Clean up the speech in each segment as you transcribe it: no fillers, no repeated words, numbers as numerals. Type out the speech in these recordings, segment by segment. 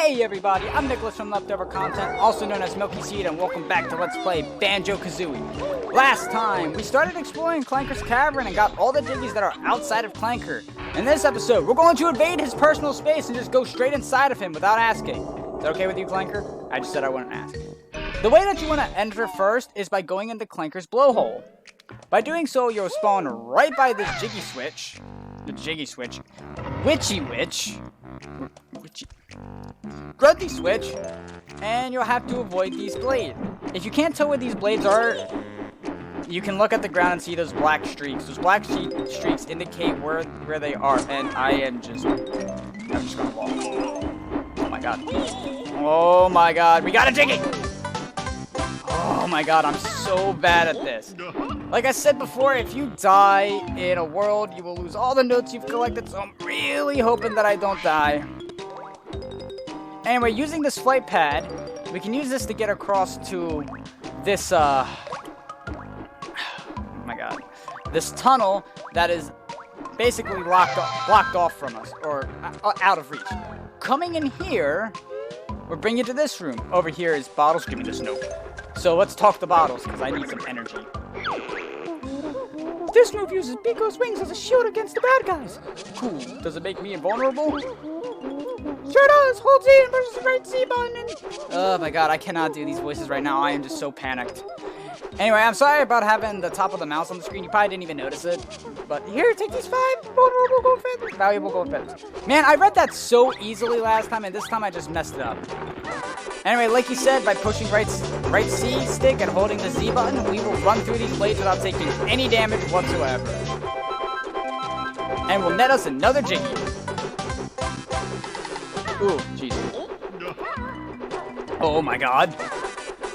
Hey everybody, I'm Nicholas from Leftover Content, also known as Milky Seed, and welcome back to Let's Play Banjo-Kazooie. Last time, we started exploring Clanker's cavern and got all the Jiggies that are outside of Clanker. In this episode, we're going to invade his personal space and just go straight inside of him without asking. Is that okay with you, Clanker? I just said I wouldn't ask. The way that you want to enter first is by going into Clanker's blowhole. By doing so, you'll spawn right by this Jiggy Switch. The Jiggy Switch. Witchy Witch. Grunty Switch. And you'll have to avoid these blades. If you can't tell where these blades are, you can look at the ground and see those black streaks. Those black streaks indicate where they are. And I'm just gonna walk. Oh my god. Oh my god. We got a Jiggy! Oh my god, I'm so bad at this. Like I said before, if you die in a world, you will lose all the notes you've collected, so I'm really hoping that I don't die. Anyway, using this flight pad, we can use this to get across to this, oh my god, this tunnel that is basically blocked off from us, or out of reach. Coming in here, we'll bring you to this room. Over here is bottles. Give me this note. So let's talk to bottles, because I need some energy. This move uses Pico's wings as a shield against the bad guys. Cool. Does it make me invulnerable? Sure does. Hold Z and press the right Z button. Oh my god, I cannot do these voices right now. I am just so panicked. Anyway, I'm sorry about having the top of the mouse on the screen. You probably didn't even notice it. But here, take these 5 vulnerable gold feathers. Valuable gold feathers. Man, I read that so easily last time, and this time I just messed it up. Anyway, like you said, by pushing right C stick and holding the Z button, we will run through these blades without taking any damage whatsoever. And will net us another Jiggy. Ooh, jeez. Oh my god.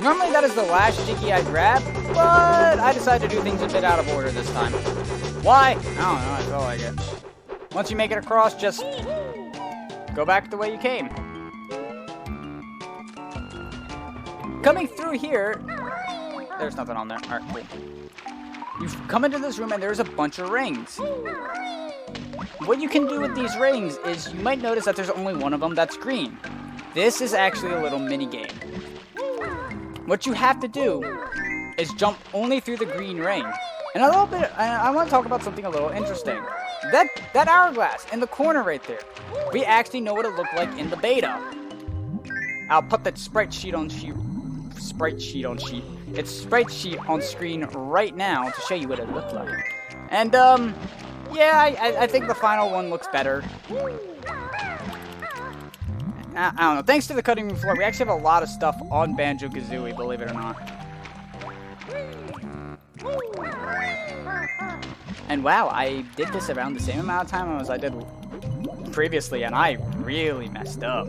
Normally that is the last Jiggy I grab, but I decided to do things a bit out of order this time. Why? I don't know, I felt like it. Once you make it across, just go back the way you came. Coming through here, there's nothing on there. Alright, cool. You've come into this room and there's a bunch of rings. What you can do with these rings is you might notice that there's only one of them that's green. This is actually a little mini game. What you have to do is jump only through the green ring. And a little bit, I want to talk about something a little interesting. That hourglass in the corner right there, we actually know what it looked like in the beta. I'll put that sprite sheet on screen right now to show you what it looked like. And yeah, I think the final one looks better. I don't know. Thanks to the cutting room floor, we actually have a lot of stuff on Banjo-Kazooie, believe it or not. And wow, I did this around the same amount of time as I did previously, and I really messed up.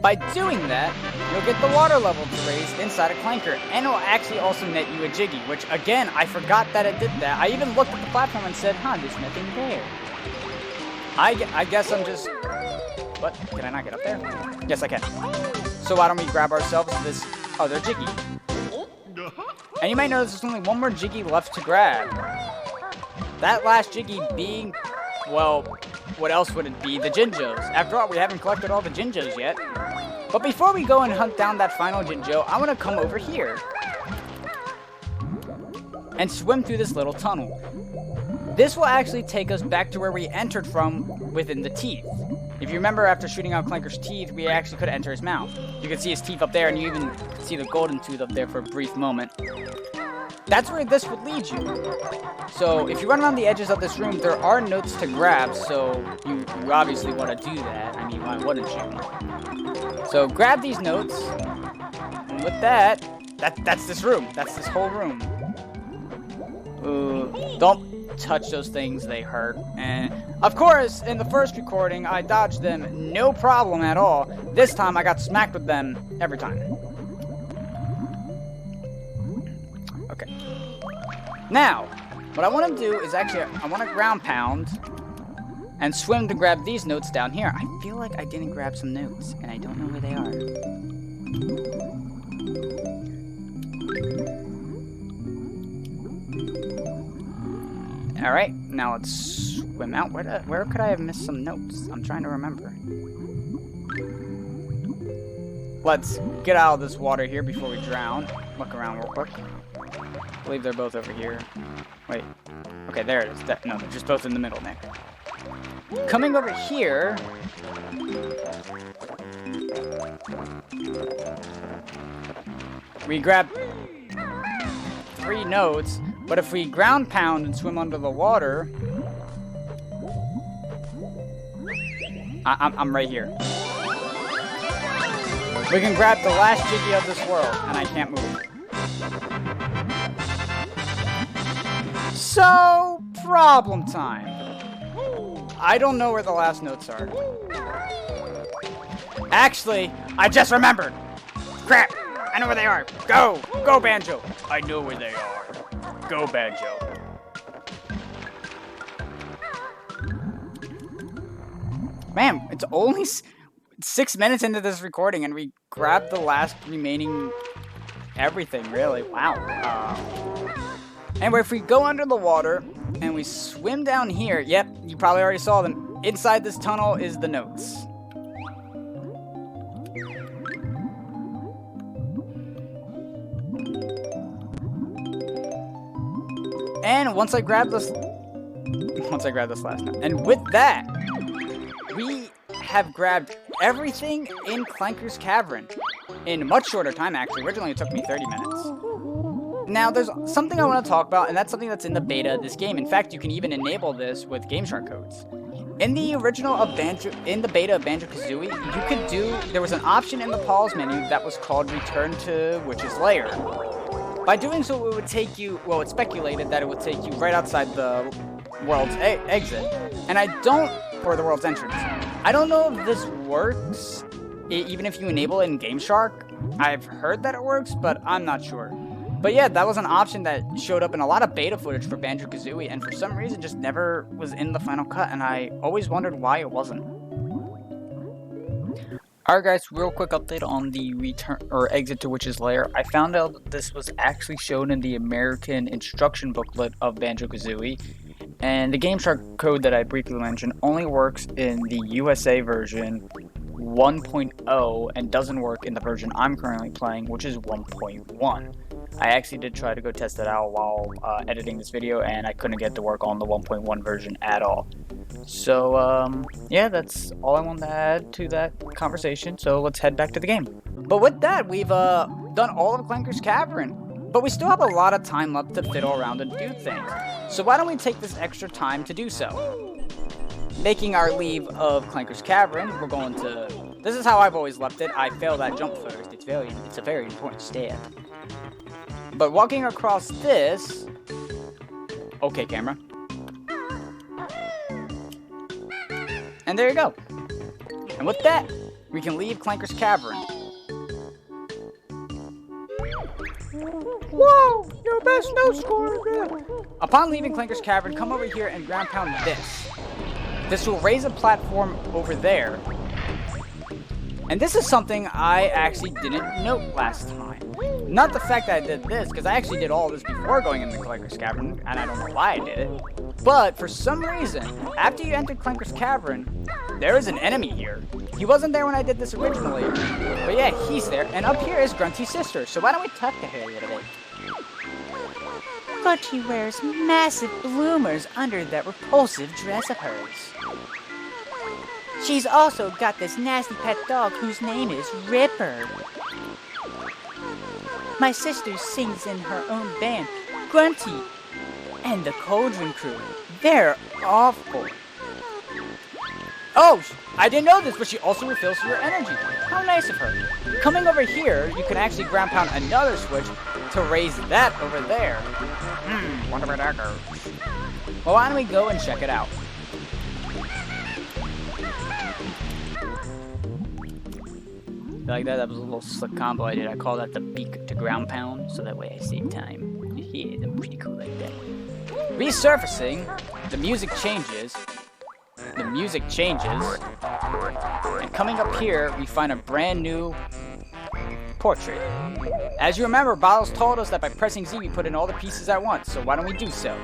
By doing that, you'll get the water level raised inside a Clanker, and it will actually also net you a Jiggy, which, again, I forgot that it did that. I even looked at the platform and said, huh, there's nothing there. I guess I'm just... What? Can I not get up there? Yes, I can. So why don't we grab ourselves this other Jiggy? And you might notice there's only one more Jiggy left to grab. That last Jiggy being, well, what else would it be? The Jinjos. After all, we haven't collected all the Jinjos yet. But before we go and hunt down that final Jinjo, I want to come over here and swim through this little tunnel. This will actually take us back to where we entered from within the teeth. If you remember, after shooting out Clanker's teeth, we actually could enter his mouth. You can see his teeth up there, and you even see the golden tooth up there for a brief moment. That's where this would lead you. So, if you run around the edges of this room, there are notes to grab, so you obviously want to do that. I mean, why wouldn't you? So, grab these notes, and with that's this room. That's this whole room. Don't touch those things, they hurt. And, of course, in the first recording, I dodged them no problem at all. This time, I got smacked with them every time. Okay. Now, what I want to do is actually, I want to ground pound and swim to grab these notes down here. I feel like I didn't grab some notes, and I don't know where they are. Alright, now let's swim out. Where could I have missed some notes? I'm trying to remember. let's get out of this water here before we drown. Look around real quick. I believe they're both over here. Wait. Okay, there it is. No, they're just both in the middle, Nick. Coming over here... we grab 3 notes, but if we ground pound and swim under the water... I'm right here. We can grab the last Jiggy of this world, and I can't move. So, problem time. I don't know where the last notes are. Actually, I just remembered. Crap, I know where they are. Go, go Banjo. I know where they are. Go Banjo. Man, it's only 6 minutes into this recording and we grabbed the last remaining everything, really. Wow. Anyway, if we go under the water and we swim down here, yep, you probably already saw them. Inside this tunnel is the notes. And once I grab this last note, and with that, we have grabbed everything in Clanker's Cavern in a much shorter time, actually. Originally, it took me 30 minutes. Now, there's something I want to talk about, and that's something that's in the beta of this game. In fact, you can even enable this with GameShark codes. In the original of in the beta of Banjo-Kazooie, you could there was an option in the pause menu that was called Return to Witch's Lair. By doing so, it would take you, well, it's speculated that it would take you right outside the world's exit. And or the world's entrance. I don't know if this works, even if you enable it in GameShark. I've heard that it works, but I'm not sure. But yeah, that was an option that showed up in a lot of beta footage for Banjo-Kazooie, and for some reason just never was in the final cut, and I always wondered why it wasn't. Alright guys, real quick update on the return or exit to Witch's Lair. I found out that this was actually shown in the American instruction booklet of Banjo-Kazooie. And the GameShark code that I briefly mentioned only works in the USA version 1.0 and doesn't work in the version I'm currently playing, which is 1.1. I actually did try to go test it out while editing this video, and I couldn't get to work on the 1.1 version at all. So, yeah, that's all I wanted to add to that conversation, so let's head back to the game. But with that, we've done all of Clanker's Cavern. But we still have a lot of time left to fiddle around and do things. So why don't we take this extra time to do so? Making our leave of Clanker's Cavern, we're going to... This is how I've always left it. I fail that jump first. It's a very important step. But walking across this... Okay, camera. And there you go. And with that, we can leave Clanker's Cavern. Whoa! Your best no score! Upon leaving Clanker's Cavern, come over here and ground pound this. This will raise a platform over there. And this is something I actually didn't note last time. Not the fact that I did this, because I actually did all this before going into Clanker's Cavern, and I don't know why I did it. But for some reason, after you enter Clanker's Cavern, there is an enemy here. He wasn't there when I did this originally, but yeah, he's there. And up here is Grunty's sister, so why don't we talk to her a little bit? Grunty wears massive bloomers under that repulsive dress of hers. She's also got this nasty pet dog whose name is Ripper. My sister sings in her own band, Grunty and the Cauldron Crew. They're awful. Oh, I didn't know this, but she also refills your energy. How nice of her. Coming over here, you can actually ground pound another switch to raise that over there. Wonder where that goes. Well, why don't we go and check it out? Like that? That was a little slick combo I did. I call that the beak to ground pound, so that way I save time. Yeah, that's pretty cool like that. Resurfacing, the music changes. And coming up here, we find a brand new portrait. As you remember, Bottles told us that by pressing Z, we put in all the pieces at once, so why don't we do so?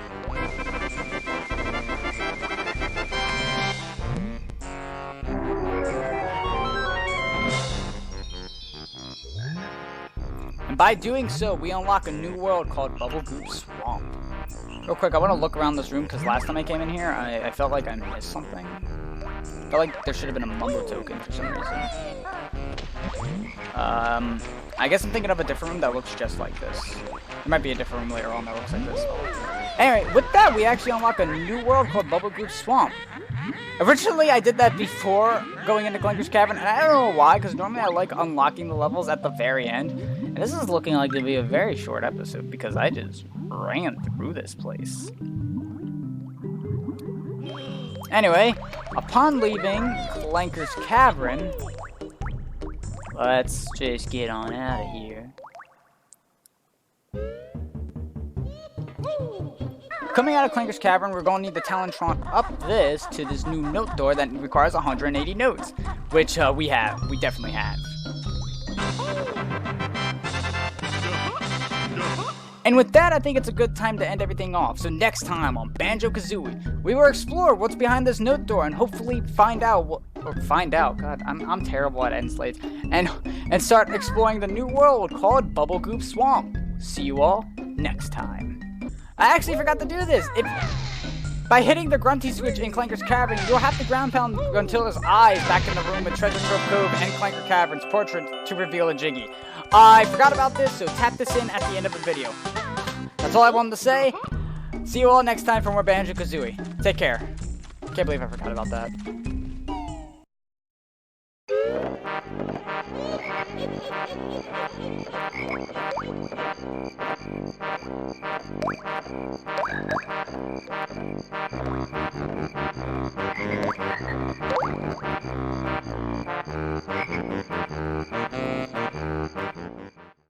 And by doing so, we unlock a new world called Banjo-Kazooie Swamp. Real quick, I want to look around this room because last time I came in here, I felt like I missed something. I felt like there should have been a mumbo token for some reason. I guess I'm thinking of a different room that looks just like this. There might be a different room later on that looks like this. Anyway, with that, we actually unlock a new world called Banjo-Kazooie Swamp. Originally, I did that before going into Clanker's Cavern, and I don't know why, because normally I like unlocking the levels at the very end. And this is looking like to be a very short episode, because I just ran through this place. Anyway, upon leaving Clanker's Cavern, let's just get on out of here. Coming out of Clanker's Cavern, we're going to need the Talentron up this to this new note door that requires 180 notes, which we definitely have. And with that, I think it's a good time to end everything off. So next time on Banjo-Kazooie, we will explore what's behind this note door and hopefully find out God, I'm terrible at end slates, and start exploring the new world called Banjo-Kazooie Swamp. See you all next time. I actually forgot to do this. By hitting the Grunty switch in Clanker's Cavern, you'll have to ground pound Gruntilla's eyes back in the room with Treasure Trove Cove and Clanker Cavern's portrait to reveal a Jiggy. I forgot about this, so tap this in at the end of the video. That's all I wanted to say. See you all next time for more Banjo-Kazooie. Take care. Can't believe I forgot about that.